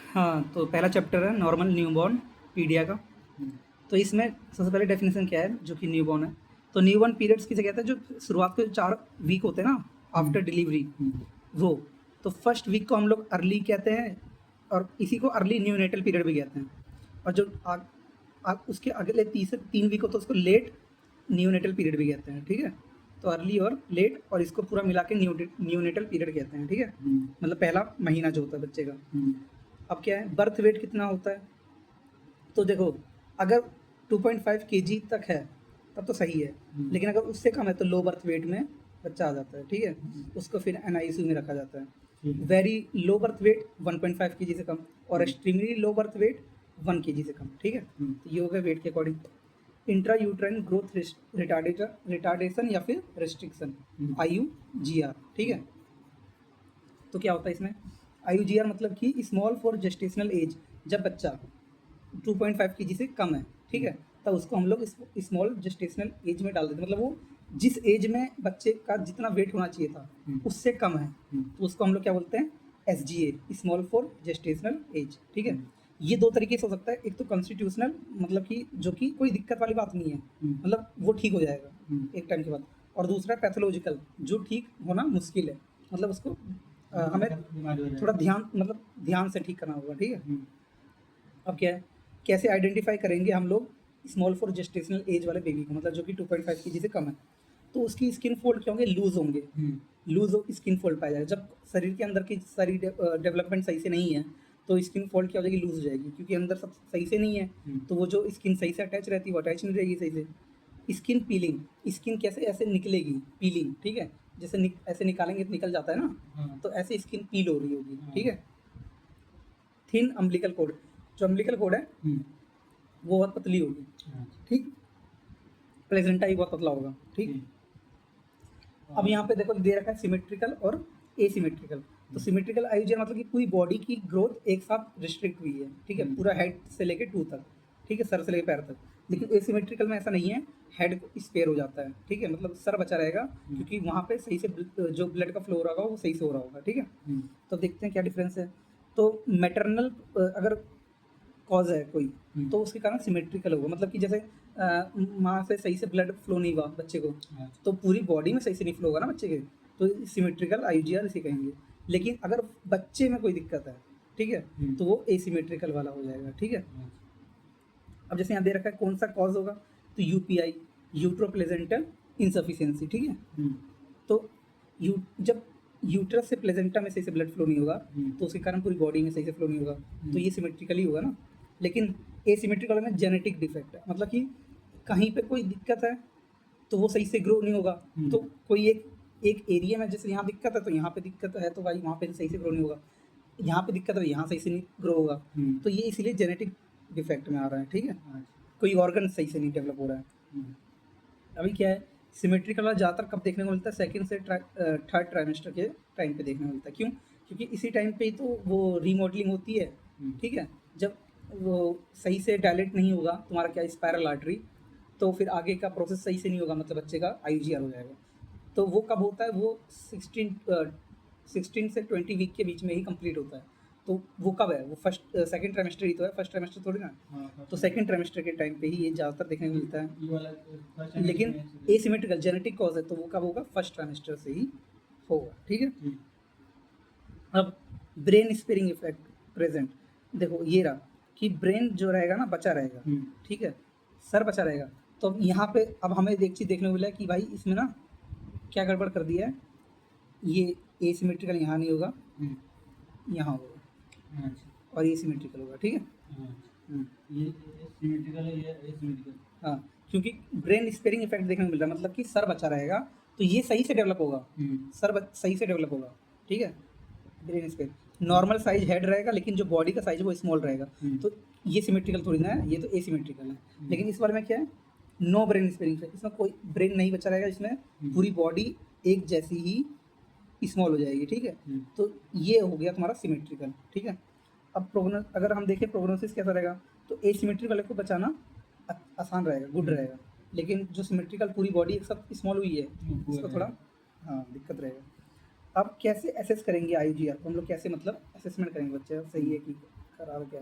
हाँ, तो पहला चैप्टर है नॉर्मल न्यूबॉर्न पीडिया का। तो इसमें सबसे पहले डेफिनेशन क्या है, जो कि न्यूबॉर्न है। तो न्यूबॉर्न पीरियड्स किसे कहते हैं, जो शुरुआत के 4 वीक होते हैं ना आफ्टर डिलीवरी, वो। तो फर्स्ट वीक को हम लोग अर्ली कहते हैं, और इसी को अर्ली न्यूनेटल पीरियड भी कहते हैं। और जो उसके अगले 3 वीक होते हैं उसको लेट न्यूनेटल पीरियड भी कहते हैं, ठीक है। तो अर्ली और लेट, और इसको पूरा मिला के न्यूनेटल पीरियड कहते हैं, ठीक है। मतलब पहला महीना जो होता है बच्चे का। अब क्या है, बर्थ वेट कितना होता है, तो देखो अगर 2.5 केजी तक है तब तो सही है, लेकिन अगर उससे कम है तो लो बर्थ वेट में बच्चा आ जाता है, ठीक है। उसको फिर एनआईसीयू में रखा जाता है। Very low birth weight 1.5 KG से कम, और extremely low birth weight 1 KG से कम, ठीक है। तो ये हो गया वेट के according. Intra uterine growth retardation या फिर रेस्ट्रिक्शन, IUGR, ठीक है। तो क्या होता है इसमें, IUGR मतलब कि स्मॉल फॉर जेस्टेशनल एज, जब बच्चा 2.5 केजी से कम है, ठीक है, तब उसको हम लोग स्मॉल जेस्टेशनल एज में डाल देते हैं। मतलब वो जिस एज में बच्चे का जितना वेट होना चाहिए था उससे कम है, तो उसको हम लोग क्या बोलते हैं, SGA, small for gestational age, ठीक है। ये 2 तरीके से हो सकता है, एक तो कॉन्स्टिट्यूशनल, मतलब कि जो कि कोई दिक्कत वाली बात नहीं है, मतलब वो ठीक हो जाएगा एक टाइम के बाद। और दूसरा पैथोलॉजिकल, जो ठीक होना मुश्किल है, मतलब उसको हमें थोड़ा ध्यान से ठीक करना होगा, ठीक है। अब क्या है, कैसे आइडेंटिफाई करेंगे हम लोग स्मॉल फॉर जेस्टेशनल एज वाले बेबी को, मतलब जो कि 2.5 केजी से कम है। तो उसकी स्किन फोल्ड क्या होंगे, लूज होंगे, लूज स्किन फोल्ड पाया जाएगा। जब शरीर के अंदर की सारी डेवलपमेंट सही से नहीं है तो स्किन फोल्ड क्या हो जाएगी, लूज हो जाएगी, क्योंकि अंदर सब सही से नहीं है। तो वो जो स्किन सही से अटैच रहती है वो अटैच नहीं रहेगी सही से। स्किन पीलिंग, स्किन कैसे ऐसे निकलेगी, पीलिंग, ठीक है। जैसे ऐसे निकालेंगे तो निकल जाता है ना, तो ऐसे स्किन पील हो रही होगी, ठीक है। थिन अम्बिलिकल कोड, जो अम्बिलिकल कोड है वो बहुत पतली होगी, ठीक। प्लेजेंटा ही बहुत पतला होगा, ठीक। अब यहाँ पे देखो दे रखा है सिमेट्रिकल और एसिमेट्रिकल। तो सिमेट्रिकल आयोजन मतलब कि पूरी बॉडी की ग्रोथ एक साथ रिस्ट्रिक्ट हुई है, ठीक है, पूरा हेड से लेके टू तक, ठीक है, सर से लेके पैर तक। लेकिन एसिमेट्रिकल में ऐसा नहीं है, हेड स्पेयर हो जाता है, ठीक है, मतलब सर बचा रहेगा, क्योंकि वहाँ पे सही से जो ब्लड का फ्लो हो रहा होगा वो सही से हो रहा होगा, ठीक है। तो देखते हैं क्या डिफरेंस है। तो मैटरनल अगर कॉज है कोई, तो उसके कारण सिमेट्रिकल होगा, मतलब कि जैसे माँ से सही से ब्लड फ्लो नहीं हुआ बच्चे को, तो पूरी बॉडी में सही से नहीं फ्लो होगा ना बच्चे के, तो सिमेट्रिकल IUGR इसे कहेंगे। लेकिन अगर बच्चे में कोई दिक्कत है, ठीक है, तो वो एसिमेट्रिकल वाला हो जाएगा, ठीक है। अब जैसे यहाँ दे रखा है कौन सा कॉज होगा, तो UPI, यूट्रोप्लेजेंटल इंसफिशियंसी, ठीक है। तो जब यूट्रस से प्लेजेंटा में सही से ब्लड फ्लो नहीं होगा तो उसके कारण पूरी बॉडी में सही से फ्लो नहीं होगा, तो ये सिमेट्रिकली होगा ना। लेकिन एसिमेट्रिकल में जेनेटिक डिफेक्ट है, मतलब कि कहीं पे कोई दिक्कत है तो वो सही से ग्रो नहीं होगा। तो कोई एक एक एरिया में जैसे यहाँ दिक्कत है तो यहाँ पे दिक्कत है, तो भाई वहाँ पे सही से ग्रो नहीं होगा, यहाँ पे दिक्कत है तो यहाँ सही से नहीं ग्रो होगा। तो ये इसीलिए जेनेटिक डिफेक्ट में आ रहा है, ठीक है। कोई ऑर्गन सही से नहीं डेवलप हो रहा है। अभी क्या है, सिमेट्रिकल वाला ज़्यादातर कब देखने को मिलता है, सेकंड से थर्ड ट्राइमेस्टर के टाइम पे देखने को मिलता है। क्यों, क्योंकि इसी टाइम पे ही तो वो रीमॉडलिंग होती है, ठीक है। जब वो सही से डायलेट नहीं होगा तुम्हारा क्या स्पायरल आर्टरी, तो फिर आगे का प्रोसेस सही से नहीं होगा, मतलब बच्चे का IUGR हो जाएगा। तो वो कब होता है, वो 16 से 20 वीक के बीच में ही कंप्लीट होता है। तो वो कब है, वो फर्स्ट सेकंड ट्राइमेस्टर ही तो है, फर्स्ट ट्राइमेस्टर थोड़ी ना। तो सेकंड ट्राइमेस्टर के टाइम पे ही ये ज़्यादातर देखने को मिलता है। लेकिन एसिमेट्रिकल जेनेटिक कॉज है तो वो कब होगा, फर्स्ट ट्राइमेस्टर से ही होगा, ठीक है। अब ब्रेन स्पेयरिंग इफेक्ट प्रेजेंट, देखो ये रहा कि ब्रेन जो रहेगा ना बचा रहेगा, ठीक है, सर बचा रहेगा। तो अब यहाँ पे अब हमें एक चीज़ देखने को मिला है कि भाई इसमें ना क्या गड़बड़ कर दिया है, ये एसिमेट्रिकल यहाँ नहीं होगा, यहाँ होगा, और ये सिमेट्रिकल होगा, ठीक है। ये सिमेट्रिकल है, ये एसिमेट्रिकल। हाँ, क्योंकि ब्रेन स्पेयरिंग इफेक्ट देखने को मिल रहा है, मतलब कि सर बचा रहेगा तो ये सही से डेवलप होगा, सही से डेवलप होगा, ठीक है। Brain spare normal size head रहेगा, लेकिन जो बॉडी का साइज है वो स्मॉल रहेगा। तो ये सिमेट्रिकल थोड़ी ना है, ये तो एसिमेट्रिकल है। लेकिन इस बारे में क्या है, नो ब्रेन स्पेयरिंग इफेक्ट, इसमें कोई ब्रेन नहीं बचा रहेगा, इसमें पूरी बॉडी एक जैसी ही स्मॉल हो जाएगी, ठीक है। तो ये हो गया तुम्हारा सिमेट्रिकल, ठीक है। अब अगर हम देखें प्रोग्नोसिस कैसा रहेगा, तो एसिमेट्रिक वाले को बचाना आसान रहेगा, गुड रहेगा। लेकिन जो सिमेट्रिकल पूरी बॉडी एक साथ स्मॉल हुई है उसको थोड़ा हाँ दिक्कत रहेगा। अब कैसे असेस करेंगे IUGR को, हम लोग कैसे मतलब असेसमेंट करेंगे बच्चे सही है कि करा क्या,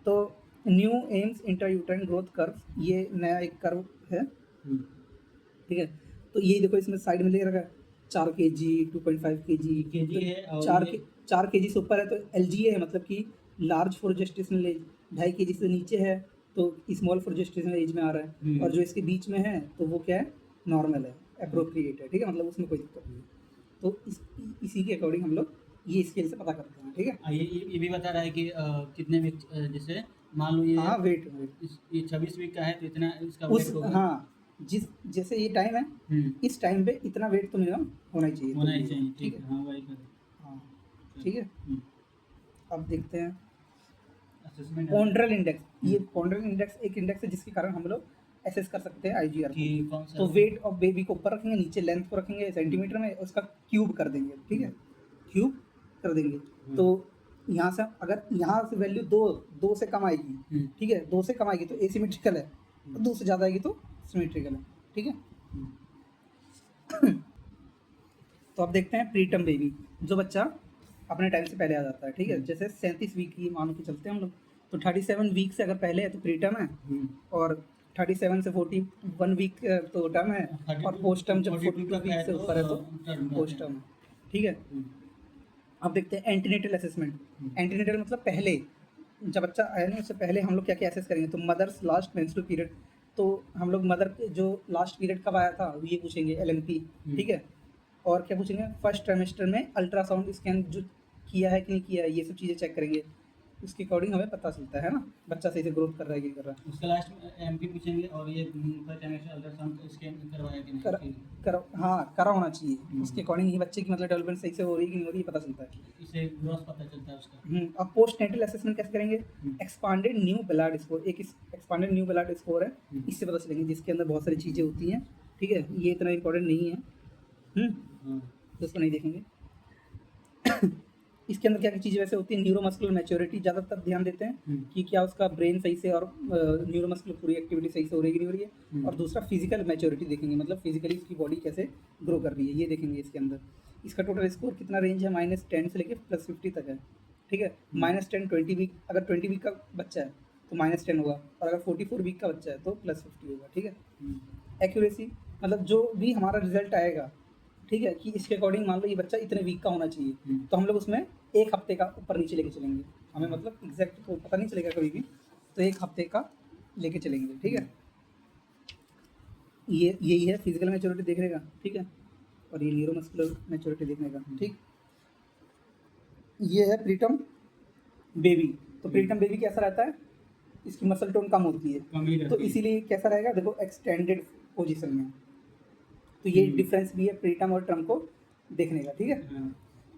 तो new AIIMS intrauterine growth curve, ये नया एक कर्व है, ठीक है। तो ये देखो इसमें साइड में ले रखा है 4 kg 2.5 kg, केजी है और ये 4 kg से ऊपर है तो LGA है, मतलब कि large for gestational age, 2.5 kg से नीचे है तो स्मॉल फॉर जेस्टेशनल एज में आ रहा है, और जो इसके बीच में है तो वो क्या है, नॉर्मल है, अप्रोप्रिएट है, ठीक है, मतलब उसमें कोई दिक्कत नहीं है। तो इसी के अकॉर्डिंग हम लोग ये स्केल से पता करते हैं, ठीक है। ये भी बता रहा है कि कितने वीक, जैसे मान लो ये हाँ वेट ये 26 वीक का है तो इतना इसका उस वेट होगा। हाँ, जैसे ये टाइम है, इस टाइम पे इतना वेट तो मिनिमम होना ही चाहिए, होना ही तो चाहिए, ठीक ठीक है। है, हाँ वही कर हाँ ठीक है। अब देखते हैं असेसमेंट पॉन्ड्रल इंडेक्स। ये पॉन्ड्रल इंडेक्स एक इंडेक्स है जिसके कारण हम लोग एसेस कर सकते हैं IGR कि को। कौन सा तो वेट ऑफ बेबी को ऊपर रखेंगे, नीचे लेंथ को रखेंगे सेंटीमीटर में, उसका क्यूब कर देंगे, ठीक है, क्यूब कर देंगे। तो यहाँ से अगर यहाँ से वैल्यू दो से कम आएगी, ठीक है, 2 से कम आएगी तो एसिमेट्रिकल है, 2 से ज़्यादा आएगी तो सिमेट्रिकल है, ठीक है। तो अब देखते हैं प्रीटर्म बेबी, जो बच्चा अपने टाइम से पहले आ जाता है, ठीक है, जैसे 37 वीक की मान के चलते हैं हम लोग, तो 37 वीक से अगर पहले है तो प्रीटर्म है, और 37 से 41 वीक तो टर्म है, और पोस्ट टर्म जब 42 वीक से ऊपर है तो पोस्ट टर्म है, ठीक है। अब देखते हैं एंटीनेटल असेसमेंट। एंटीनेटल मतलब पहले, जब बच्चा आया नहीं उससे पहले हम लोग क्या क्या असेस करेंगे, तो मदर्स लास्ट मेंस्ट्रुअल पीरियड, तो हम लोग मदर जो लास्ट पीरियड कब आया था ये पूछेंगे, LMP, ठीक है। और क्या पूछेंगे, फर्स्ट ट्राइमेस्टर में अल्ट्रासाउंड स्कैन जो किया है कि नहीं किया है, ये सब चीज़ें चेक करेंगे, उसके अकॉर्डिंग हमें पता चलता है ना बच्चा सही से ग्रोथ कर रहा है कि नहीं कर रहा है। उसके लास्ट में MP पूछेंगे, और ये फर्स्ट टाइमेस्टर अल्ट्रासाउंड स्कैन करवाया कि कर, नहीं, हाँ करा होना चाहिए, उसके अकॉर्डिंग ही बच्चे की मतलब डेवलपमेंट सही से हो रही है कि नहीं हो रही है पता चलता है। इससे ग्रोथ पता चलता है उसका। अब पोस्ट नेटल असेसमेंट कैसे करेंगे, एक्सपांडेड न्यू ब्लड स्कोर, एक एक्सपांडेड न्यू ब्लड स्कोर है, इससे पता चलेंगे, जिसके अंदर बहुत सारी चीज़ें होती हैं, ठीक है, ये इतना इंपॉर्टेंट नहीं है, तो इसको नहीं देखेंगे। इसके अंदर क्या क्या चीज़ें वैसे होती है, न्यूरोमस्कुलर मैच्योरिटी ज़्यादातर ध्यान देते हैं कि क्या उसका ब्रेन सही से और न्यूरोमस्कुलर पूरी एक्टिविटी सही से हो रही है कि नहीं हो रही है, और दूसरा फिजिकल मैच्योरिटी देखेंगे, मतलब फिजिकली उसकी बॉडी कैसे ग्रो कर रही है, ये देखेंगे इसके अंदर। इसका टोटल स्कोर कितना रेंज है, -10 से लेकर +50 तक है, ठीक है। -10 20 वीक, अगर 20 वीक का बच्चा है तो -10 होगा, और अगर 44 वीक का बच्चा है तो +50 होगा, ठीक है। एक्यूरेसी मतलब जो भी हमारा रिजल्ट आएगा, ठीक है, कि इसके अकॉर्डिंग मान लो ये बच्चा इतने वीक का होना चाहिए, तो हम लोग उसमें 1 हफ्ते का ऊपर नीचे लेके चलेंगे, हमें मतलब एग्जैक्ट तो पता नहीं चलेगा कभी भी, तो 1 हफ्ते का लेके चलेंगे, ठीक है। ये यही है फिजिकल मैच्योरिटी देखने का, ठीक है, और ये न्यूरोमस्कुलर मैच्योरिटी देखने का, ठीक। ये है प्रीटर्म बेबी। तो प्रीटर्म बेबी कैसा रहता है, इसकी मसल टोन कम होती कम ही है, रहती तो है। इसीलिए कैसा रहेगा, देखो एक्सटेंडेड पोजीशन में, तो ये डिफरेंस भी है प्रीटर्म और टर्म को देखने का, ठीक है।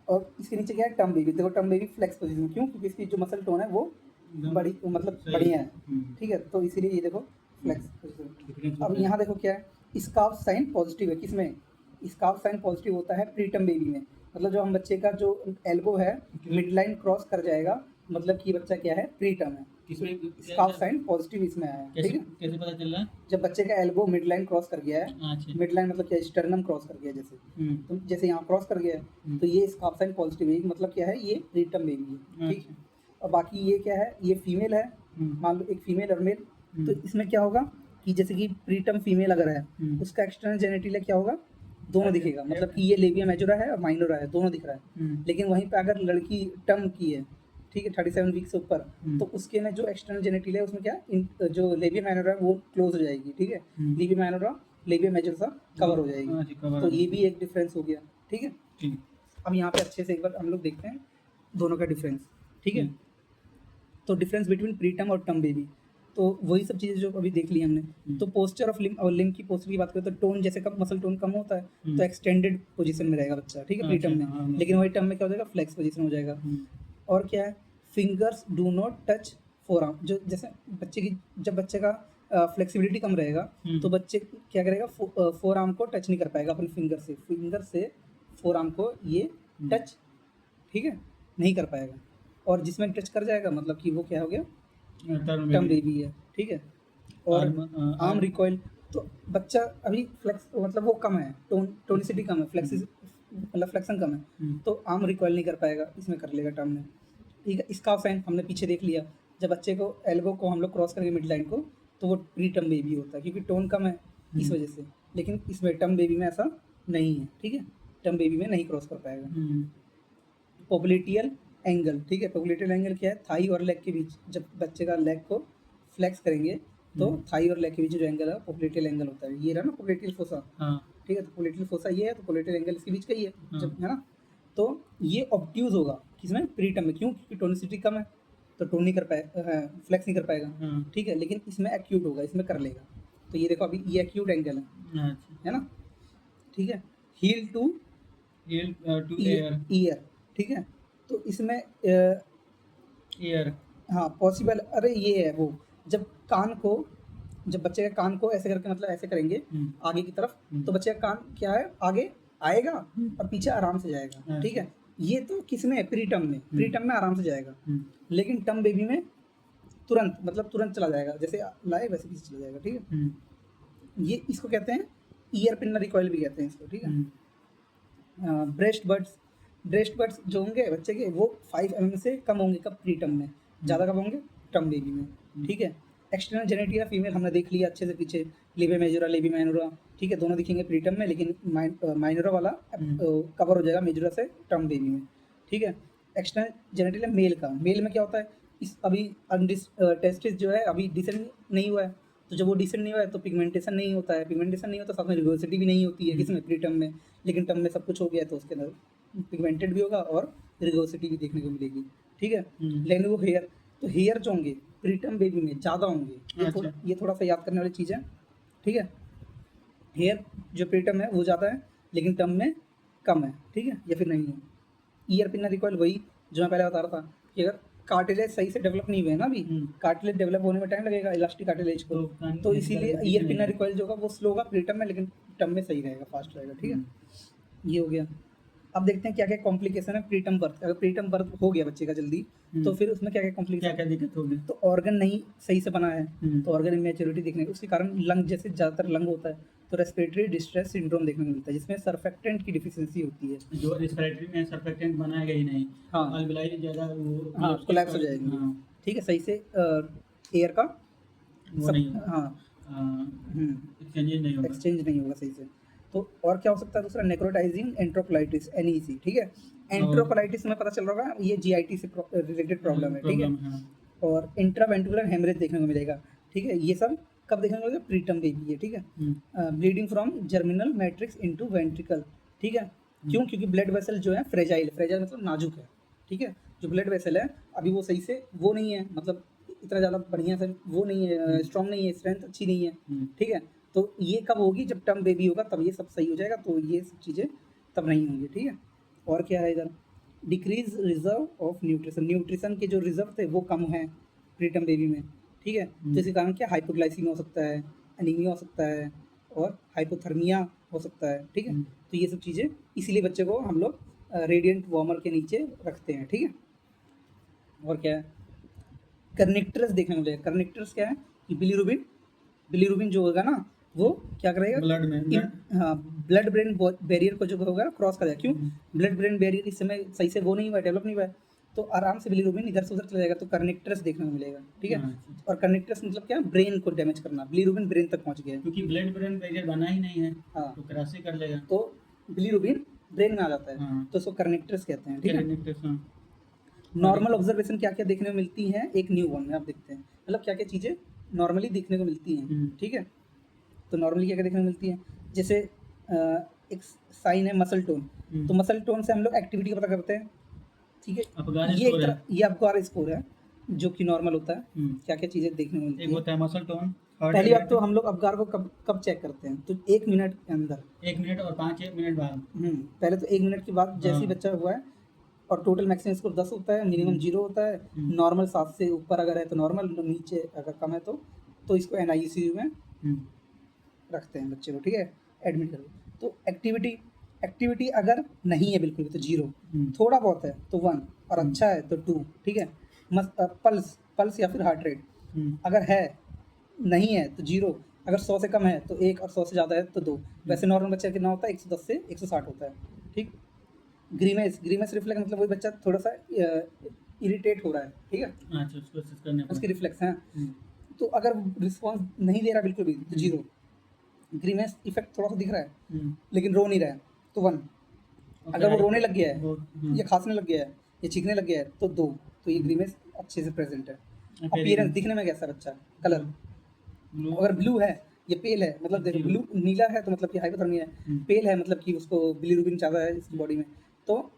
और इसके नीचे क्या है, टर्म बेबी, देखो टर्म बेबी फ्लेक्स पोजीशन में, क्यों, क्योंकि इसकी जो मसल टोन है वो बड़ी मतलब सही बढ़िया है। है, ठीक है, तो इसीलिए ये देखो फ्लेक्स पोजीशन। Difference अब होता है। यहाँ देखो क्या है, स्कार्फ साइन पॉजिटिव है, किसमें, स्कार्फ साइन पॉजिटिव होता है प्रीटर्म बेबी में, मतलब जो हम बच्चे का जो एल्बो है मिड लाइन क्रॉस कर जाएगा, मतलब कि बच्चा क्या है, प्रीटर्म है, किसमें स्कार्फ साइन पॉजिटिव इसमें आया है, ठीक कैसे है। कैसे पता चल रहा है? जब बच्चे का एल्बो मिड लाइन क्रॉस कर गया है, अच्छा। मिड लाइन मतलब क्या, स्टर्नम क्रॉस कर गया जैसे, तो जैसे यहाँ क्रॉस कर गया है तो ये स्कार्फ साइन पॉजिटिव है, मतलब क्या है, ये प्रीटर्म बेबी है, ठीक है। और बाकी ये क्या है, ये फीमेल है, मान लो एक फीमेल और मेल, तो इसमें क्या होगा कि जैसे कि प्रीटर्म फीमेल अगर है, उसका एक्सटर्नल जेनिटिलिया क्या होगा, दोनों दिखेगा, मतलब कि ये लेबिया मेजोरा है और माइनोरा है, दोनों दिख रहा है। लेकिन वहीं पे अगर लड़की टर्म की है, ठीक है, 37 वीक से ऊपर, तो उसके में जो एक्सटर्नल जेनिटिलिया है उसमें क्या जो लेबिया माइनोरा है वो क्लोज हो जाएगी, ठीक है, labia minora labia majora cover हो जाएगी, तो ये भी एक डिफरेंस हो गया, ठीक है। अब यहाँ पे अच्छे से एक बार हम लोग देखते हैं दोनों का डिफरेंस, ठीक है। तो डिफरेंस बिटवीन प्रीटर्म और टर्म बेबी, तो वही सब चीज़ें जो अभी देख ली हमने। तो पोस्चर ऑफ लिम, और लिम की पोस्चर की बात करें तो टोन जैसे कब मसल टोन कम होता है तो एक्सटेंडेड पोजीशन में रहेगा बच्चा, ठीक है, प्रीटर्म में, लेकिन वही टर्म में क्या हो जाएगा, फ्लेक्स पोजीशन हो जाएगा। और क्या है, fingers do not touch forearm, जो जैसे बच्चे की, जब बच्चे का फ्लेक्सिबिलिटी कम रहेगा तो बच्चे क्या करेगा, फोर आर्म को टच नहीं कर पाएगा अपने फिंगर से फोर आर्म को ये टच, ठीक है, नहीं कर पाएगा, और जिसमें टच कर जाएगा मतलब कि वो क्या हो गया, टर्म बेबी है, ठीक है। और आर्म रिकॉइल, तो बच्चा अभी फ्लेक्स मतलब वो कम है, टोनिसिटी कम है, फ्लेक्सिस मतलब फ्लेक्शन कम है, तो आर्म रिकॉइल नहीं कर पाएगा, इसमें कर लेगा टर्म में। ठीक है, स्काफ साइन हमने पीछे देख लिया, जब बच्चे को एल्बो को हम लोग क्रॉस करेंगे मिड लाइन को तो वो प्री टर्म बेबी होता है क्योंकि टोन कम है इस वजह से। लेकिन इसमें टर्म बेबी में ऐसा नहीं है, ठीक है, टर्म बेबी में नहीं क्रॉस कर पाएगा। पोप्लिटियल एंगल, ठीक है, पोप्लिटियल एंगल क्या है, थाई और लेग के बीच, जब बच्चे का लेग को फ्लेक्स करेंगे तो थाई और लेग के बीच जो एंगल है पोप्लिटियल एंगल होता है। ये रहा ना पोप्लिटियल फोसा, ठीक है, तो पोप्लिटियल फोसा ये है, तो पोप्लिटियल एंगल इसके बीच का ही है, जब है ना। तो ये ऑब्ट्यूज होगा किसमें, प्री टर्म में, क्यों, क्योंकि टोनिसिटी कम है तो टोन नहीं कर पाएगा, फ्लेक्स नहीं कर पाएगा, ठीक है। लेकिन इसमें एक्यूट होगा, इसमें कर लेगा। तो ये देखो अभी ये एक्यूट एंगल है ना, ठीक है। हील टू ईयर, ठीक है, तो इसमें ईयर, हाँ पॉसिबल, अरे ये है वो, जब कान को, जब बच्चे के कान को ऐसे करके मतलब ऐसे करेंगे आगे की तरफ, तो बच्चे का कान क्या है, आगे आएगा और पीछे आराम से जाएगा, ठीक है। ये तो किसमें है, प्री टर्म में, प्री टर्म में आराम से जाएगा। लेकिन टर्म बेबी में तुरंत, मतलब तुरंत चला जाएगा, जैसे लाए वैसे पीछे चला जाएगा, ठीक है। ये इसको कहते हैं ईयर पिनर रिकॉइल भी कहते हैं इसको, ठीक है। ब्रेस्ट बर्ड्स जो होंगे बच्चे के वो 5 mm से कम होंगे कब, प्री टर्म में, ज़्यादा कब होंगे टर्म बेबी में, ठीक है। एक्सटर्नल जेनेटिया फीमेल हमने देख लिया अच्छे से पीछे, लेबे मेजोरा लेबी माइनोरा, ठीक है, दोनों दिखेंगे प्री टर्म में, लेकिन माइनोरा वाला कवर हो जाएगा मेजोरा से टर्म बेबी में, ठीक है। एक्सटर्नल जेनेटिया मेल का, मेल में क्या होता है, इस अभी टेस्टिस जो है अभी डिसेंड नहीं हुआ है, तो जब वो डिसेंड नहीं हुआ है तो पिगमेंटेशन नहीं होता है, पिगमेंटेशन नहीं होता साथ में रिवर्सिटी भी नहीं होती है किसमें, प्री टर्म में। लेकिन टर्म में सब कुछ हो गया है तो उसके अंदर पिगमेंटेड भी होगा और रिवर्सिटी भी देखने को मिलेगी, ठीक है। लेकिन वो हेयर, तो हेयर जो होंगे प्री टर्म बेबी में ज़्यादा होंगे, ये थोड़ा सा याद करने वाली चीज़ है, ठीक है। हेयर जो प्री टर्म है वो ज़्यादा है लेकिन टर्म में कम है, ठीक है, या फिर नहीं है। ईयर पिनर रिकॉइल वही जो मैं पहले बता रहा था कि अगर कार्टिलेज सही से डेवलप नहीं हुए ना अभी, कार्टिलेज डेवलप होने में टाइम लगेगा, इलास्टिक कार्टिलेज को, तो इसीलिए ईयर पिनर रिकॉइल जो होगा वो स्लो होगा प्री टर्म में, लेकिन टर्म में सही रहेगा, फास्ट रहेगा, ठीक है। ये हो गया। अब देखते हैं क्या क्या कॉम्प्लिकेशन है प्री टर्म बर्थ। अगर प्री टर्म बर्थ हो गया बच्चे का जल्दी तो फिर उसमें क्या क्या कॉम्प्लिकेशन, क्या दिक्कत होगी, तो ऑर्गन नहीं सही से बना है तो ऑर्गन इमेच्योरिटी देखने को, उसके कारण लंग, जैसे ज़्यादातर लंग होता है तो रेस्पिरेटरी डिस्ट्रेस सिंड्रोम देखने को मिलता है जिसमें सर्फेक्टेंट की डिफिशियंसी होती है, जो रेस्पिरेटरी में सर्फेक्टेंट बनाएगा ही नहीं, हाँ अल्विलाई ज़्यादा वो हाँ कोलैप्स हो जाएगी, ठीक है, सही से एयर का वो नहीं, हाँ एक्सचेंज नहीं होगा सही से। तो और क्या हो सकता है दूसरा, नेक्रोटाइजिंग एंट्रोकोलाइटिस, NEC, ठीक है। एंट्रोकोलाइटिस में पता चल रहा होगा ये GIT से रिलेटेड प्रॉब्लम है, ठीक है। और इंट्रावेंट्रिकुलर हेमरेज देखने को मिलेगा, ठीक है। ये सब कब देखने को मिलेगा, प्री टर्म बेबी है, ठीक है। Bleeding from germinal matrix into ventricle, ठीक है। क्यों, क्योंकि ब्लड वेसल जो है फ्रेजाइल मतलब नाजुक है, ठीक है। जो ब्लड वेसल है अभी वो सही से वो नहीं है, मतलब इतना ज़्यादा बढ़िया से वो नहीं है, स्ट्रॉन्ग नहीं है, स्ट्रेंथ अच्छी नहीं है, ठीक है। तो ये कब होगी, जब टर्म बेबी होगा तब ये सब सही हो जाएगा, तो ये सब चीज़ें तब नहीं होंगी, ठीक है। और क्या है इधर, डिक्रीज रिजर्व ऑफ न्यूट्रिशन के जो रिजर्व थे वो कम है प्री टर्म बेबी में, ठीक है। तो इसके कारण क्या, हाइपोग्लाइसीमिया हो सकता है, एनीमिया हो सकता है और हाइपोथर्मिया हो सकता है, ठीक है। तो ये सब चीज़ें इसीलिए बच्चे को हम लोग रेडिएंट वार्मर के नीचे रखते हैं, ठीक है। और क्या है, कर्निक्टर्स देखने को मिलेगा। कर्निक्टर्स क्या है कि बिलीरुबिन जो होगा ना वो क्या करेगा, ब्लड में, हाँ ब्लड ब्रेन बैरियर को जो होगा क्रॉस कर जाएगा। क्यों, ब्लड ब्रेन बैरियर इस समय सही से वो नहीं हुआ, डेवलप नहीं हुआ है, तो आराम से बिलीरुबिन इधर से उधर चला जाएगा, तो कर्निक्टर्स देखने को मिलेगा, ठीक है। और कर्निक्टर्स मतलब क्या, ब्रेन को डैमेज करना, बिलीरुबिन ब्रेन तक पहुंच गया, क्योंकि ब्लड ब्रेन बैरियर बना ही नहीं है, हाँ तो क्रॉस ही कर लेगा, तो बिलीरुबिन ब्रेन में आ जाता है, तो उसको कर्निक्टर्स कहते हैं, ठीक है। नॉर्मल ऑब्जर्वेशन क्या क्या देखने को मिलती है एक न्यूबॉर्न में, आप देखते हैं मतलब क्या क्या चीज़ें नॉर्मली देखने को मिलती हैं, ठीक है। तो नॉर्मली क्या क्या देखने को मिलती है, जैसे एक साइन है मसल टोन, तो मसल टोन से हम लोग एक्टिविटी का पता करते हैं, ठीक है। ये अफगार स्कोर है जो कि नॉर्मल होता है। क्या क्या चीज़ें देखने को मिलती है, एक होता है मसल टोन। पहली बात तो हम लोग अफगार को कब चेक करते हैं, तो 1 मिनट के अंदर, 1 मिनट और 5 मिनट बाद, पहले तो 1 मिनट के बाद जैसे ही बच्चा हुआ है, और टोटल मैक्सिमम स्कोर 10 होता है, मिनिमम 0 होता है, नॉर्मल 7 से ऊपर अगर है तो नॉर्मल, नीचे अगर कम है तो इसको NICU में रखते हैं बच्चे को, ठीक है, एडमिट करके। तो एक्टिविटी अगर नहीं है बिल्कुल भी तो 0, थोड़ा बहुत है तो 1, और अच्छा है तो 2, ठीक है। पल्स या फिर हार्ट रेट अगर है, नहीं है तो 0, अगर 100 से कम है तो 1, और 100 से ज़्यादा है तो 2। वैसे नॉर्मल बच्चा कितना होता है, 110 से 160 होता है, ठीक। ग्रीमेस रिफ्लेक्स मतलब वही बच्चा थोड़ा सा इरिटेट हो रहा है, ठीक है, अच्छा, उसको असेस करने पर। उसके रिफ्लेक्स हैं। हम्म, तो अगर रिस्पॉन्स नहीं दे रहा बिल्कुल भी तो 0, ग्रीमेस इफेक्ट थोड़ा सा दिख रहा है हम्म, लेकिन रो नहीं रहा है तो 1, और अगर वो फिर रोने लग गया है वो या खांसने लग गया है या चीखने लग गया है तो 2, तो ये ग्रीमेस अच्छे से प्रेजेंट है। फिर अपीयरेंस दिखने में कैसा है बच्चा, कलर, ब्लू अगर ब्लू है ये पेल है, मतलब देखो Zero। ब्लू नीला है तो मतलब कि हाइपोथर्मिया है, हम्म, पेल है मतलब कि उसको बिलीरुबिन ज़्यादा है इसकी बॉडी में, तो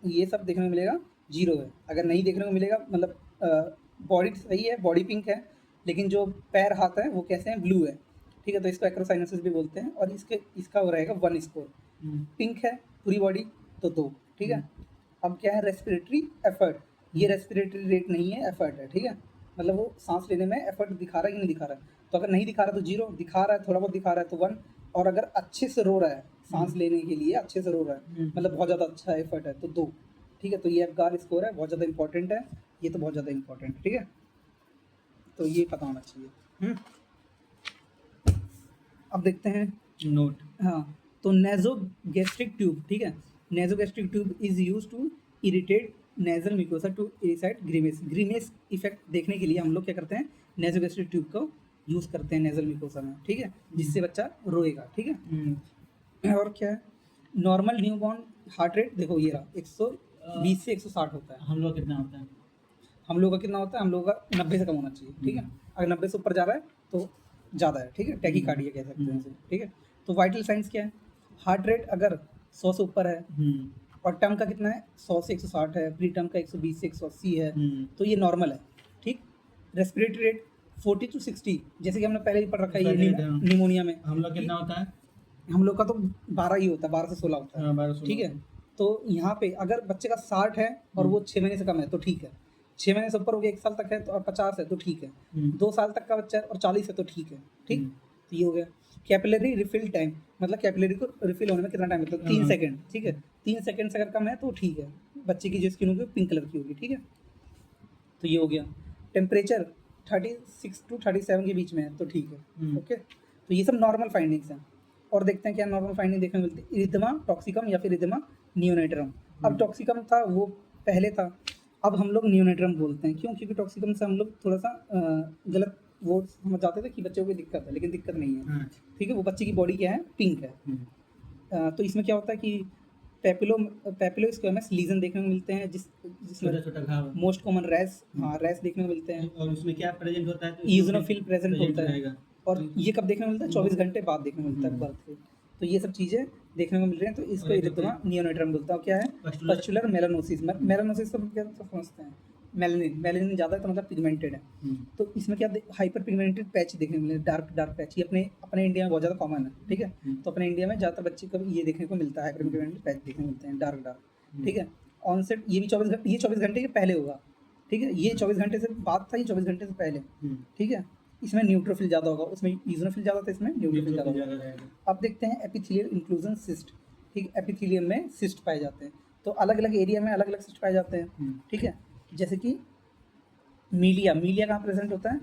ये सब देखने को मिलेगा 0 है। अगर नहीं देखने को मिलेगा मतलब बॉडी सही है, बॉडी पिंक है, लेकिन जो पैर हाथ है वो कैसे हैं, ब्लू है, ठीक है, तो इसको एक्रोसाइनोसिस भी बोलते हैं और इसका हो रहेगा 1 स्कोर। हम्म, पिंक है पूरी बॉडी तो 2, ठीक है। अब क्या है रेस्पिरेटरी एफर्ट, ये रेस्पिरेटरी रेट नहीं है, एफर्ट है, ठीक है, मतलब वो सांस लेने में एफर्ट दिखा रहा है कि नहीं दिखा रहा है। तो अगर नहीं दिखा रहा तो 0, दिखा रहा है थोड़ा बहुत दिखा रहा है तो 1, और अगर अच्छे से रो रहा है सांस लेने के लिए अच्छे से रो रहा है मतलब बहुत ज़्यादा अच्छा एफर्ट है तो 2, ठीक है। तो ये एफगार स्कोर है, बहुत ज़्यादा इंपॉर्टेंट है, ये तो बहुत ज़्यादा इंपॉर्टेंट है, ठीक है, तो ये पता होना चाहिए। अब देखते हैं नोट। हाँ, तो नेज़ोगैस्ट्रिक ट्यूब, ठीक है, nasogastric tube is use to irritate nasal mucosa to elicit grimace. Grimace effect देखने के लिए हम लोग क्या करते हैं, नेज़ोगैस्ट्रिक ट्यूब को यूज़ करते हैं नेजल म्यूकोसा में, ठीक है, जिससे बच्चा रोएगा, ठीक है। और क्या है, नॉर्मल न्यूबॉर्न हार्ट रेट देखो ये रहा 120 से 160 होता है। हम लोग कितना होता है? हम लोग का कितना होता है, हम लोग का 90 से कम होना चाहिए, ठीक है, अगर 90 से ऊपर जा रहा है तो ज़्यादा है, ठीक है, टैकीकार्डिया कह सकते हैं इसे, ठीक है। तो वाइटल साइंस क्या है, हार्ट रेट अगर 100 से ऊपर है और टर्म का कितना है 100 से 160 है, प्री टर्म का 120 से 180 है, तो ये नॉर्मल है, ठीक। रेस्पिरेटरी रेट 40 to 60, जैसे कि हमने पहले ही पढ़ रखा है ये Respiratory rate, हाँ। निमोनिया में, हम लोग कितना होता है? हम लोग का तो 12 ही होता है, 12 से 16 होता है, हाँ, 12-16 ठीक है। तो यहाँ पे अगर बच्चे का 60 है और वो 6 महीने से कम है तो ठीक है, 6 महीने से ऊपर हो गया 1 साल तक है तो और 50 है तो ठीक है, 2 साल तक का बच्चा है और 40 है तो ठीक है, ठीक। तो ये हो गया। कैपिलरी रिफिल टाइम, मतलब कैपिलरी को रिफिल होने में कितना टाइम लगता है, 3 हाँ। सेकंड, ठीक है, 3 सेकंड से अगर कम है तो ठीक है, बच्चे की जो स्किन होगी पिंक कलर की होगी, ठीक है। तो ये हो गया। टेम्परेचर 36 to 37 के बीच में है तो ठीक है, ओके। तो ये सब नॉर्मल फाइंडिंग्स हैं। और देखते हैं क्या नॉर्मल फाइंडिंग देखने को मिलती है, इरिथमा टॉक्सिकम या फिर इरिथमा नियोनेट्रम। अब टॉक्सिकम था वो पहले था, अब हम लोग नियोनेट्रम बोलते हैं, क्यों, क्योंकि टॉक्सिकम से हम लोग थोड़ा सा गलत वो समझ जाते थे कि बच्चों को दिक्कत है, लेकिन दिक्कत नहीं है, हाँ। ठीक है, वो बच्चे की बॉडी क्या है, पिंक है। तो इसमें क्या होता है कि पेपिलो स्क्वेमस लीजन देखने को मिलते हैं, जिसमें छोटा-छोटा घाव। मोस्ट कॉमन रैश, हाँ रैश देखने को मिलते हैं, और उसमें क्या प्रेजेंट होता है? तो ईज़ोनोफिल प्रेजेंट होता है। रहेगा। और ये कब देखने को मिलता है, 24 घंटे बाद देखने को मिलता है बर्थ के। तो ये सब चीज़ें देखने को मिल रही हैं, तो इसको और एक इरिथमा नियोनेट्रम बोलता हूँ। क्या है, Pustular- पस्चुलर मेलानोसिस। मेलानोसिस को क्या समझते हैं, मेलानिन ज़्यादा है तो मतलब पिगमेंटेड है। तो इसमें क्या हाइपर पिगमेंटेड पैच देखने को मिले, डार्क पैच, ये अपने इंडिया में बहुत ज़्यादा कॉमन है, ठीक है। तो अपने इंडिया में ज़्यादातर बच्चे को ये देखने को मिलता है, हाइपर पिगमेंटेड पैच देखने को मिलते हैं, डार्क, ठीक है। ऑनसेट ये भी 24 घंटे के पहले होगा, ठीक है, ये 24 घंटे से बाद था, ये 24 घंटे से पहले, ठीक है। इसमें न्यूट्रोफिल ज़्यादा होगा, उसमें ईज़ोनोफिल ज़्यादा था, इसमें न्यूट्रोफिल ज़्यादा होगा। रहेगा। अब देखते हैं एपिथेलियल इंक्लूजन सिस्ट, ठीक, एपिथेलियम में सिस्ट पाए जाते हैं, तो अलग अलग एरिया में अलग अलग सिस्ट पाए जाते हैं, ठीक है। जैसे कि मीलिया कहाँ प्रेजेंट होता है,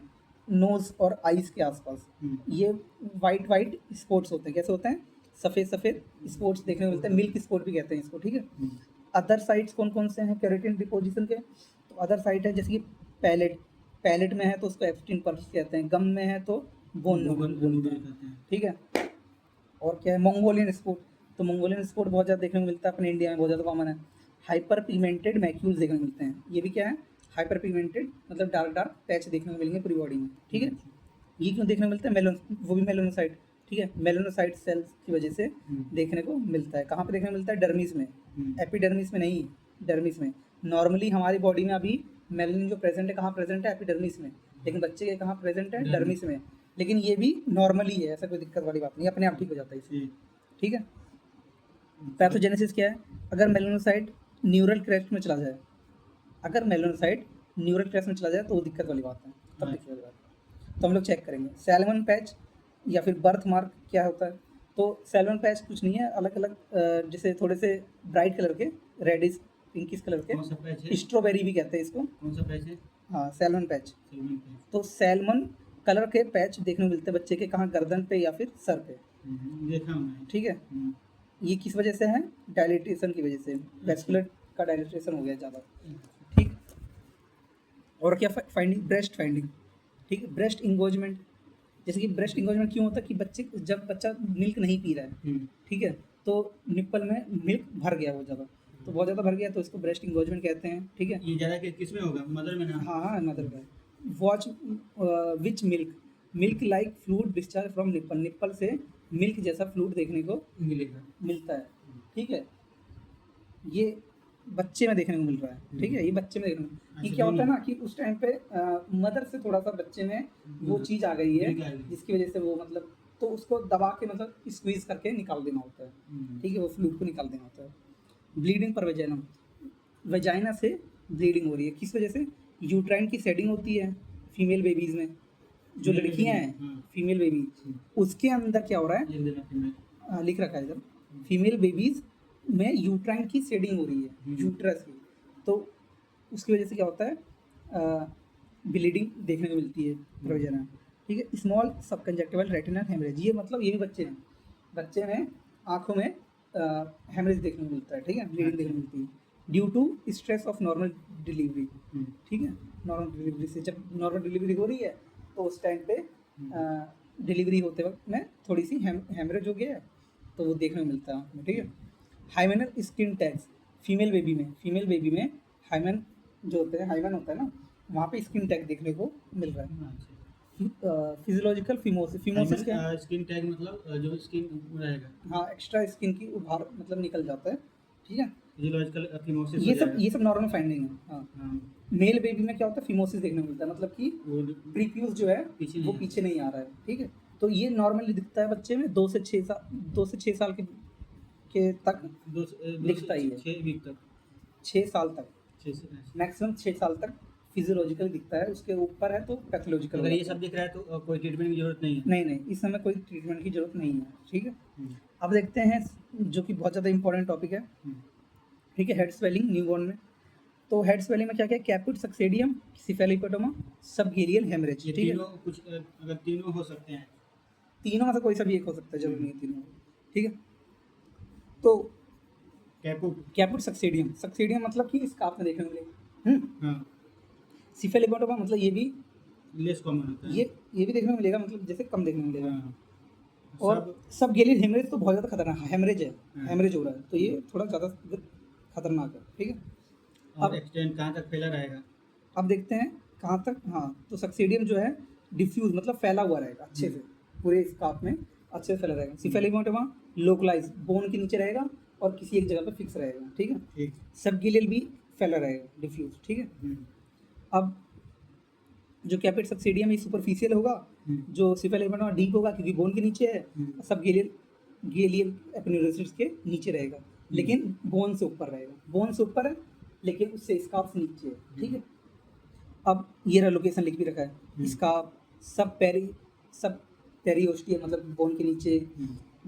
नोज और आईज के आसपास, ये वाइट स्पॉट्स होते हैं, कैसे होते हैं, सफ़ेद स्पॉट्स देखने को मिलते हैं, मिल्क स्पॉट भी कहते हैं इसको, ठीक है। अदर साइट्स कौन कौन से हैं केराटिन डिपोजिशन के, तो अदर साइट है जैसे कि पैलेट में है तो उसको एफ्टिन पर्स कहते हैं, गम में है तो बोन बोलते हैं, ठीक है। और क्या है, मंगोलियन स्पोर्ट, तो मंगोलियन स्पोर्ट बहुत ज़्यादा देखने को मिलता है अपने इंडिया में, बहुत ज़्यादा कॉमन है। हाइपर पिगमेंटेड मैक्यूल्स देखने को मिलते हैं, ये भी क्या है, हाइपर पिगमेंटेड मतलब डार्क पैच देखने को मिलेंगे पूरी बॉडी में, ठीक है। ये क्यों देखने को मिलता है, वो भी मेलानोसाइट, ठीक है, मेलानोसाइट सेल्स की वजह से देखने को मिलता है। कहाँ पे देखने को मिलता है, डर्मिस में, एपिडर्मिस में नहीं, डर्मिस में। नॉर्मली हमारी बॉडी में अभी मेलानिन जो प्रेजेंट है कहाँ प्रेजेंट है, एपिडर्मिस में, लेकिन बच्चे के कहाँ प्रेजेंट है, डर्मिस में। लेकिन ये भी नॉर्मली है, ऐसा कोई दिक्कत वाली बात नहीं, अपने आप ठीक हो जाता है इससे, ठीक है। पैथोजेनेसिस क्या है, अगर मेलानोसाइट न्यूरल क्रेस्ट में चला जाए, अगर मेलानोसाइट न्यूरल क्रेस्ट में चला जाए तो वो दिक्कत वाली बात है, तब दिक्कत वाली बात है। तो हम लोग चेक करेंगे सैल्मन पैच या फिर बर्थ मार्क क्या होता है। तो सैल्मन पैच कुछ नहीं है, अलग अलग जैसे थोड़े से ब्राइट कलर के, रेडिश पिंकिश कलर कौन सा पैच के, है? स्ट्रॉबेरी भी कहते हैं इसको, कौन सा पैच है? हाँ सैल्मन पैच। Salmon patch. तो सैल्मन कलर के पैच देखने को मिलते हैं बच्चे के, कहाँ, गर्दन पे या फिर सर पे, देखा हूँ मैं। ठीक है। ये किस वजह से है, डायलिटेशन की वजह से, वेस्कुलर का डायलिटेशन हो गया ज़्यादा, ठीक है। और क्या फाइंडिंग, ब्रेस्ट फाइंडिंग, ठीक है, ब्रेस्ट इंगोजमेंट। जैसे कि ब्रेस्ट इंगोजमेंट क्यों होता है कि बच्चे जब बच्चा मिल्क नहीं पी रहा है, ठीक है, तो निप्पल में मिल्क भर गया बहुत ज़्यादा, तो बहुत ज़्यादा भर गया तो इसको ब्रेस्ट इंगोजमेंट कहते हैं, ठीक है। ये ज़्यादा किस में होगा, मदर में ना? हाँ हाँ, मदर का। Watch which milk like fluid discharge from nipple, nipple से मिल्क जैसा फ्लूइड देखने को मिलेगा। मिलता है, ठीक है। ये बच्चे में देखने को मिल रहा है, ठीक है, ये बच्चे में देखने को। ये अच्छा, क्या होता है दोनों। ना कि उस टाइम पे मदर से थोड़ा सा बच्चे में वो चीज़ आ गई है मिल्क आ गई। जिसकी वजह से वो मतलब, तो उसको दबा के मतलब स्क्वीज करके निकाल देना होता है, ठीक है, वो फ्लूइड को निकाल देना होता है। ब्लीडिंग पर वेजाइनम, वेजाइना से ब्लीडिंग हो रही है, किस वजह से? यूट्राइन की सेडिंग होती है फीमेल बेबीज़ में, जो Female लड़कियां baby, हैं, हाँ। फीमेल बेबी, उसके अंदर क्या हो रहा है? ये देना फीमेल। लिख रखा है इधर, फीमेल बेबीज में यूट्राइन की शेडिंग हो रही है, यूट्रस की, तो उसकी वजह से क्या होता है? ब्लीडिंग देखने को मिलती है प्रोजेना, ठीक है। स्मॉल सबकंजक्टिवल रेटिनल हेमरेज, ये मतलब ये भी बच्चे हैं, बच्चे में आँखों में हेमरेज देखने को मिलता है, ठीक है, ब्लीडिंग देखने को मिलती है due to stress of normal delivery, ठीक है। नॉर्मल डिलीवरी से, जब नॉर्मल डिलीवरी हो रही है तो उस टाइम पे डिलीवरी होते वक्त में थोड़ी सी हेमरेज हो गया है, तो वो देखने को मिलता है आँख में, ठीक है। हाइमेनल स्किन टैग्स, फीमेल बेबी में हाइमेन जो होते हैं, हाइमेन होता है ना, वहाँ पे स्किन टैग देखने को मिल रहा है। फिजियोलॉजिकल फिमोसिस, फिमोसिस क्या है? स्किन टैग मतलब जो स्किन रहेगा। हाँ, एक्स्ट्रा स्किन की उभार मतलब निकल जाता है, ठीक है। फिजियोलॉजिकल फिमोसिस हो ये जाएगा। सब नॉर्मल फाइंडिंग है, हाँ। हाँ, मेल बेबी में क्या होता है? फिमोसिस देखने को मिलता है, मतलब कि वो प्रीप्यूस जो है पीछे वो नहीं पीछे नहीं आ रहा है, ठीक है। तो ये नॉर्मली दिखता है बच्चे में 2 से 6 साल के तक दिखता ही है। 6 वीक तक। 6 साल तक, 6 से मैक्सिमम 6 साल तक फिजियोलॉजिकल दिखता है, उसके ऊपर है तो पैथोलॉजिकल। अगर ये सब दिख रहा है तो कोई ट्रीटमेंट की जरूरत नहीं है। नहीं, इस समय कोई ट्रीटमेंट की जरूरत नहीं है, ठीक है। हम्म, अब देखते हैं जो कि बहुत ज़्यादा इंपॉर्टेंट टॉपिक है, हम्म, ठीक है, हेड स्वेलिंग न्यूबॉर्न में। तो हेड स्वेलिंग में क्या क्या है? कैप्यूट सक्सेडियम, सिफेलिपोटोमा, सबगेलियल हेमरेज, ये ठीक है। तीनों कुछ अगर तीनों हो सकते हैं। तीनों में से कोई सा भी एक हो सकता है, जरूरी नहीं है तीनों, ठीक है। तो कैपुट। कैप्यूट सक्सेडियम मतलब कि इसका आपने देखने को मिलेगा। हाँ, सिफेलिपोटोमा मतलब ये भी, लेस कॉमन होता है। ये भी देखने को मिलेगा, मतलब जैसे कम देखने को मिलेगा। हाँ, और सब। सबगेलियल हेमरेज तो बहुत ज़्यादा खतरनाक है, हेमरेज है, हाँ। हेमरेज हो रहा है, तो ये थोड़ा ज़्यादा खतरनाक है, ठीक है। और अब एक्सटेंड कहाँ तक फैला रहेगा? अब देखते हैं कहाँ तक। हाँ, तो सक्सेडियम जो है डिफ्यूज मतलब फैला हुआ रहेगा अच्छे से, पूरे स्कार्फ में अच्छे से फैला रहेगा। सिफेलिपोटोमा लोकलाइज, बोन के नीचे रहेगा और किसी एक जगह पे फिक्स रहेगा, ठीक है। ठीक। सबगिलियल भी फैला रहेगा, डिफ्यूज, ठीक है। अब जो कैपिट सक्सेडियम है सुपरफिशियल होगा, जो सिफेलिपोटोमा डीप होगा क्योंकि बोन के नीचे है। सबगिलियल गेलियल एपिन्यूरोसिस के नीचे रहेगा, लेकिन बोन से ऊपर रहेगा, बोन से ऊपर है लेकिन उससे स्कार्फ से नीचे है, ठीक है। अब ये रहा लोकेशन लिख भी रखा है, स्कार्फ सब पेरियोस्टियम मतलब बोन के नीचे,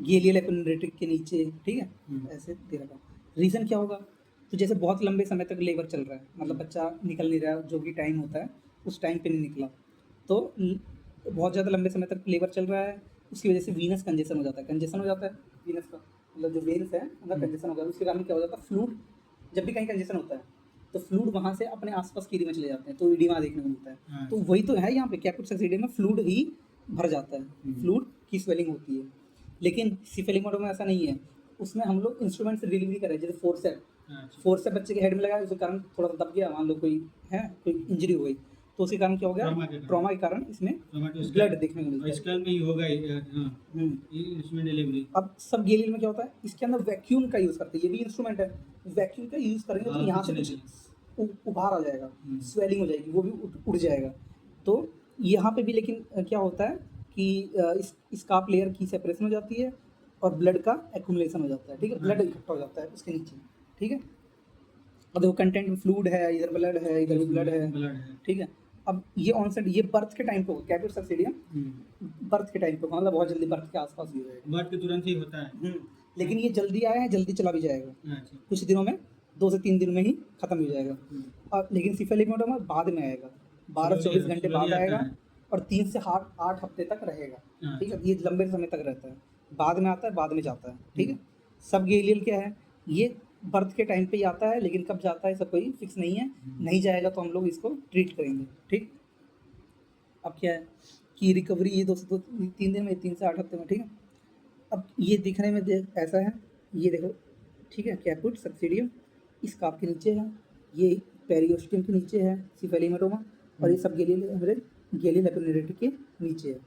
गेलियल एपिन्यूरेटिक के नीचे, ठीक है, ऐसे दे रखा। रीज़न क्या होगा? तो जैसे बहुत लंबे समय तक लेबर चल रहा है, मतलब बच्चा निकल नहीं रहा है, जो भी टाइम होता है उस टाइम पे नहीं निकला, तो बहुत ज़्यादा लंबे समय तक लेबर चल रहा है, उसकी वजह से वीनस कंजेशन हो जाता है, वीनस का मतलब जो वेन्स है उनका कंजेशन हो गया, उसके कारण क्या हो जाता है? फ्लूइड, जब भी कहीं कंजेशन होता है तो फ्लूइड वहाँ से अपने आसपास की एरिया में चले जाते हैं, तो एडिमा देखने को मिलता है। हाँ। तो वही तो है यहाँ पे कैप्यूट सक्सेडियम में फ्लूइड ही भर जाता है, फ्लूइड की स्वेलिंग होती है। लेकिन सिफेलिपोटोमा में ऐसा नहीं है, उसमें हम लोग इंस्ट्रूमेंट से डिलीवरी कर रहे हैं, जैसे फोर्सेप बच्चे के हेड में लगाया, उसके कारण थोड़ा सा दब गया, मान लो कोई इंजरी हो गई, तो उसके कारण क्या हो गया? ट्रॉमा के कारण इसमें ब्लड देखने को मिलता है। स्कल में ही होगा ही, हाँ, हम्म। इसमें डिलीवरी। अब सब गेलियल में क्या होता है? इसके अंदर वैक्यूम का यूज़ करते हैं, ये भी इंस्ट्रूमेंट है, वैक्यूम का यूज़ करेंगे तो हाँ, यहाँ से कुछ कुछ उभार आ जाएगा, स्वेलिंग हो जाएगी, वो भी उड़ जाएगा। तो यहाँ पे भी लेकिन क्या होता है कि इस स्कार्फ लेयर की सेपरेशन हो जाती है और ब्लड का एक्यूमुलेशन हो जाता है, ठीक है, ब्लड इकट्ठा हो जाता है उसके नीचे, ठीक है। अब देखो कंटेंट में फ्लूइड है, इधर ब्लड है, इधर भी ब्लड है, ठीक है। अब ये ऑनसेट, ये बर्थ के टाइम पे होगा, कैप्यूट सक्सेडियम बर्थ के टाइम पे, मतलब बहुत जल्दी बर्थ के आसपास ही हो जाएगा। बर्थ के तुरंत ही होता है। लेकिन ये जल्दी आया है, जल्दी चला भी जाएगा, अच्छा। कुछ दिनों में, 2 से 3 दिन में ही खत्म हो जाएगा। और लेकिन सिफेलिपोटोमा बाद में आएगा, 12-24 घंटे बाद आएगा और 3 से 8 हफ्ते तक रहेगा, ठीक है। ये लंबे समय तक रहता है, बाद में आता है, बाद में जाता है, ठीक है। सब गेलियल क्या है? ये बर्थ के टाइम पे ही आता है, लेकिन कब जाता है सब कोई फिक्स नहीं है। नहीं जाएगा तो हम लोग इसको ट्रीट करेंगे, ठीक। अब क्या है कि रिकवरी ये 3 दिन में, 3 से 8 हफ्ते में, ठीक है। अब ये दिखने में ऐसा है, ये देखो, ठीक है, कैपुट सक्सीडियम इस काप के नीचे है, ये पेरियोस्टियम के नीचे है सिफेलिमेटोमा, और ये सब गैलियो लेपिडोनेक्रेटिक के नीचे है,